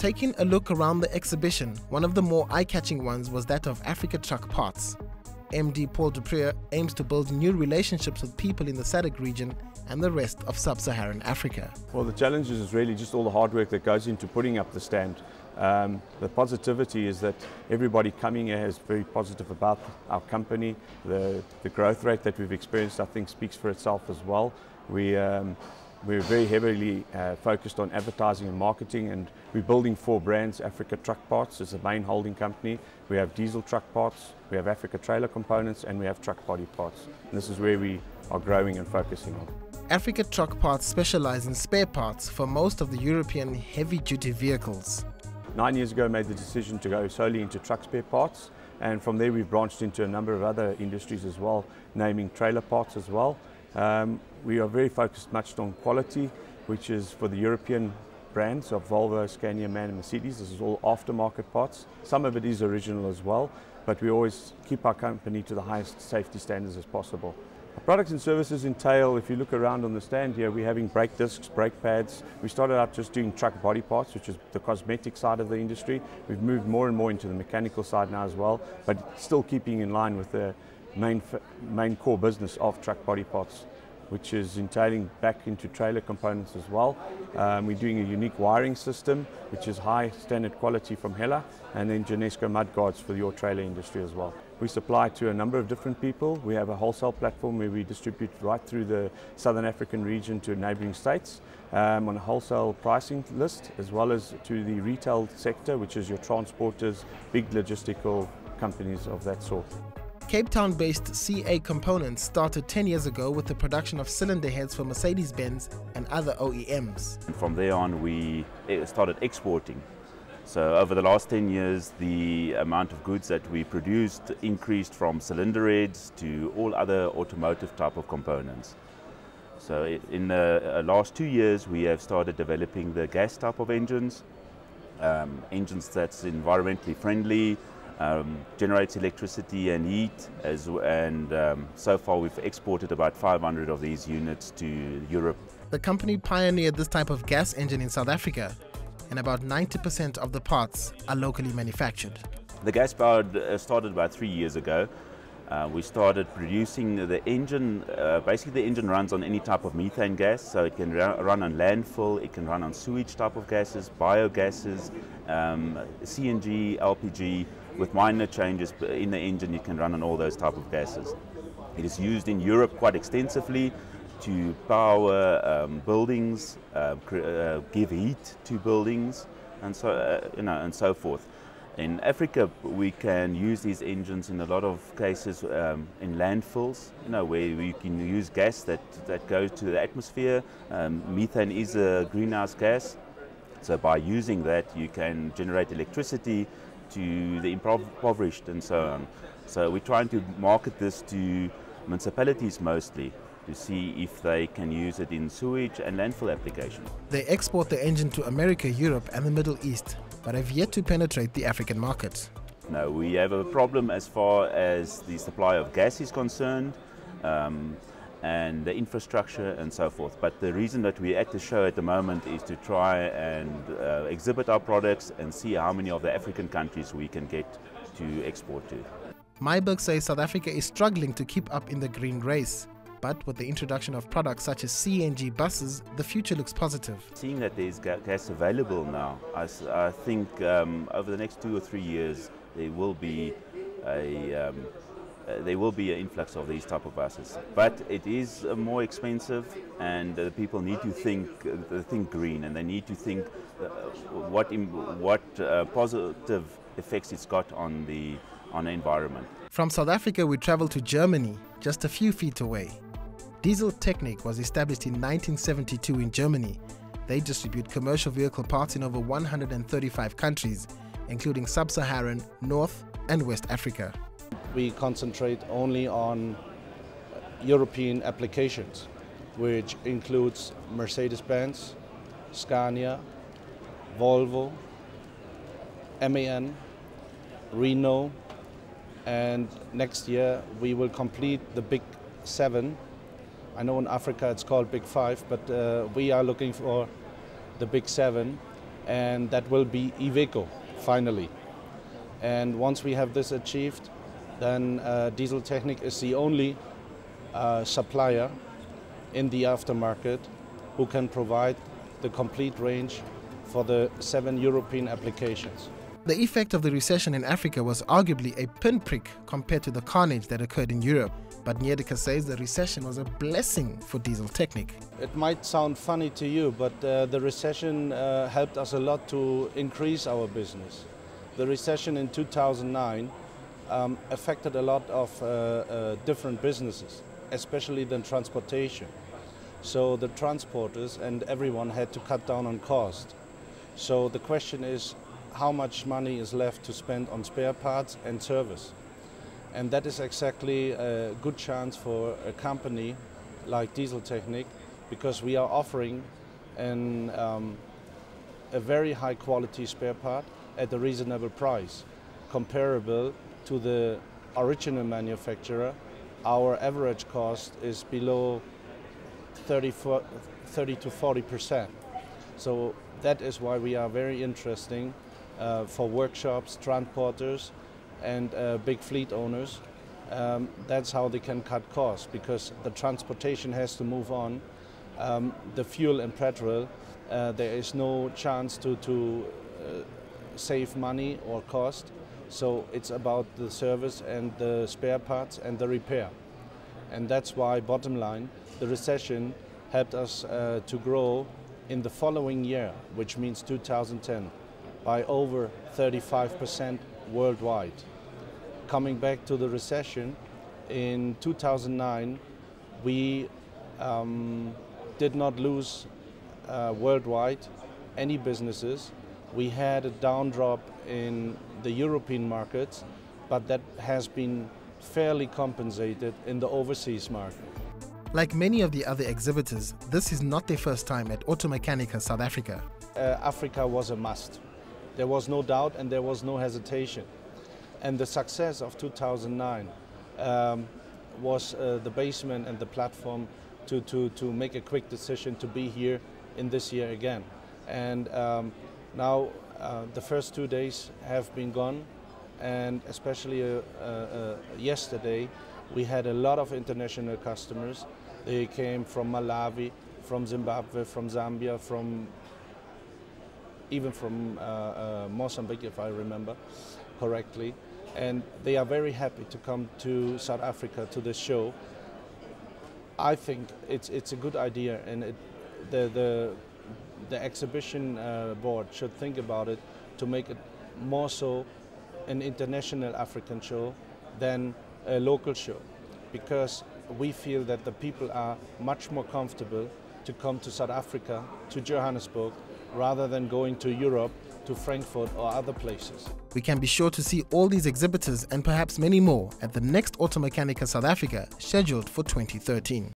Taking a look around the exhibition, one of the more eye-catching ones was that of Africa Truck Parts. MD Paul Duprier aims to build new relationships with people in the SADC region and the rest of sub-Saharan Africa. Well, the challenge is really just all the hard work that goes into putting up the stand. The positivity is that everybody coming here is very positive about our company. The growth rate that we've experienced, I think, speaks for itself as well. We're very heavily focused on advertising and marketing, and we're building 4 brands. Africa Truck Parts is the main holding company. We have diesel truck parts, we have Africa Trailer Components, and we have truck body parts. And this is where we are growing and focusing on. Africa Truck Parts specialize in spare parts for most of the European heavy-duty vehicles. 9 years ago, I made the decision to go solely into truck spare parts, and from there we've branched into a number of other industries as well, naming trailer parts as well. We are very focused much on quality, which is for the European brands of Volvo, Scania, MAN and Mercedes. This is all aftermarket parts. Some of it is original as well, but we always keep our company to the highest safety standards as possible. Our products and services entail, if you look around on the stand here, we're having brake discs, brake pads. We started out just doing truck body parts, which is the cosmetic side of the industry. We've moved more and more into the mechanical side now as well, but still keeping in line with the main core business of truck body parts, which is entailing back into trailer components as well. We're doing a unique wiring system, which is high standard quality from Hella, and then Genesco mud guards for your trailer industry as well. We supply to a number of different people. We have a wholesale platform where we distribute right through the Southern African region to neighboring states on a wholesale pricing list, as well as to the retail sector, which is your transporters, big logistical companies of that sort. Cape Town-based CA Components started 10 years ago with the production of cylinder heads for Mercedes-Benz and other OEMs. And from there on, we started exporting. So over the last 10 years, the amount of goods that we produced increased from cylinder heads to all other automotive type of components. So in the last 2 years, we have started developing the gas type of engines, engines that's environmentally friendly, generates electricity and heat, and so far we've exported about 500 of these units to Europe. The company pioneered this type of gas engine in South Africa, and about 90% of the parts are locally manufactured. The gas powered started about 3 years ago. We started producing the engine. Basically the engine runs on any type of methane gas, so it can run on landfill, it can run on sewage type of gases, biogases, CNG, LPG. With minor changes in the engine, you can run on all those type of gases. It is used in Europe quite extensively to power buildings, give heat to buildings, and so and so forth. In Africa, we can use these engines in a lot of cases in landfills, where we can use gas that goes to the atmosphere. Methane is a greenhouse gas, so by using that, you can generate electricity to the impoverished and so on. So we're trying to market this to municipalities mostly, to see if they can use it in sewage and landfill application. They export the engine to America, Europe and the Middle East, but have yet to penetrate the African market. No, we have a problem as far as the supply of gas is concerned, and the infrastructure and so forth. But the reason that we're at the show at the moment is to try and exhibit our products and see how many of the African countries we can get to export to. Myberg says South Africa is struggling to keep up in the green race, but with the introduction of products such as CNG buses, the future looks positive. Seeing that there's gas available now, I think over the next 2 or 3 years there will be an influx of these type of buses, but it is more expensive, and people need to think green, and they need to think what positive effects it's got on the environment. From South Africa, we travel to Germany, just a few feet away. Diesel Technic was established in 1972 in Germany. They distribute commercial vehicle parts in over 135 countries, including Sub-Saharan, North and West Africa. We concentrate only on European applications, which includes Mercedes-Benz, Scania, Volvo, MAN, Renault, and next year we will complete the Big 7. I know in Africa it's called Big 5, but we are looking for the Big 7, and that will be Iveco finally. And once we have this achieved, then Diesel Technic is the only supplier in the aftermarket who can provide the complete range for the 7 European applications. The effect of the recession in Africa was arguably a pinprick compared to the carnage that occurred in Europe. But Niedeke says the recession was a blessing for Diesel Technic. It might sound funny to you, but the recession helped us a lot to increase our business. The recession in 2009 affected a lot of different businesses, especially the transportation. So the transporters and everyone had to cut down on cost. So the question is, how much money is left to spend on spare parts and service? And that is exactly a good chance for a company like Diesel Technic, because we are offering a very high quality spare part at a reasonable price, comparable to the original manufacturer. Our average cost is below 30 to 40%. So that is why we are very interesting for workshops, transporters, and big fleet owners. That's how they can cut costs, because the transportation has to move on. The fuel and petrol, there is no chance to save money or cost. So it's about the service and the spare parts and the repair. And that's why, bottom line, the recession helped us to grow in the following year, which means 2010, by over 35% worldwide. Coming back to the recession, in 2009, we did not lose worldwide any businesses. We had a down drop in the European markets, but that has been fairly compensated in the overseas market. Like many of the other exhibitors, this is not their first time at Automechanika South Africa. Africa was a must. There was no doubt and there was no hesitation. And the success of 2009 was the basement and the platform to make a quick decision to be here in this year again. And now the first 2 days have been gone, and especially yesterday we had a lot of international customers. They came from Malawi, from Zimbabwe, from Zambia, even from Mozambique, if I remember correctly. And they are very happy to come to South Africa to this show. I think it's a good idea, and the exhibition board should think about it to make it more so an international African show than a local show, because we feel that the people are much more comfortable to come to South Africa, to Johannesburg, rather than going to Europe, to Frankfurt or other places. We can be sure to see all these exhibitors and perhaps many more at the next Automechanika South Africa, scheduled for 2013.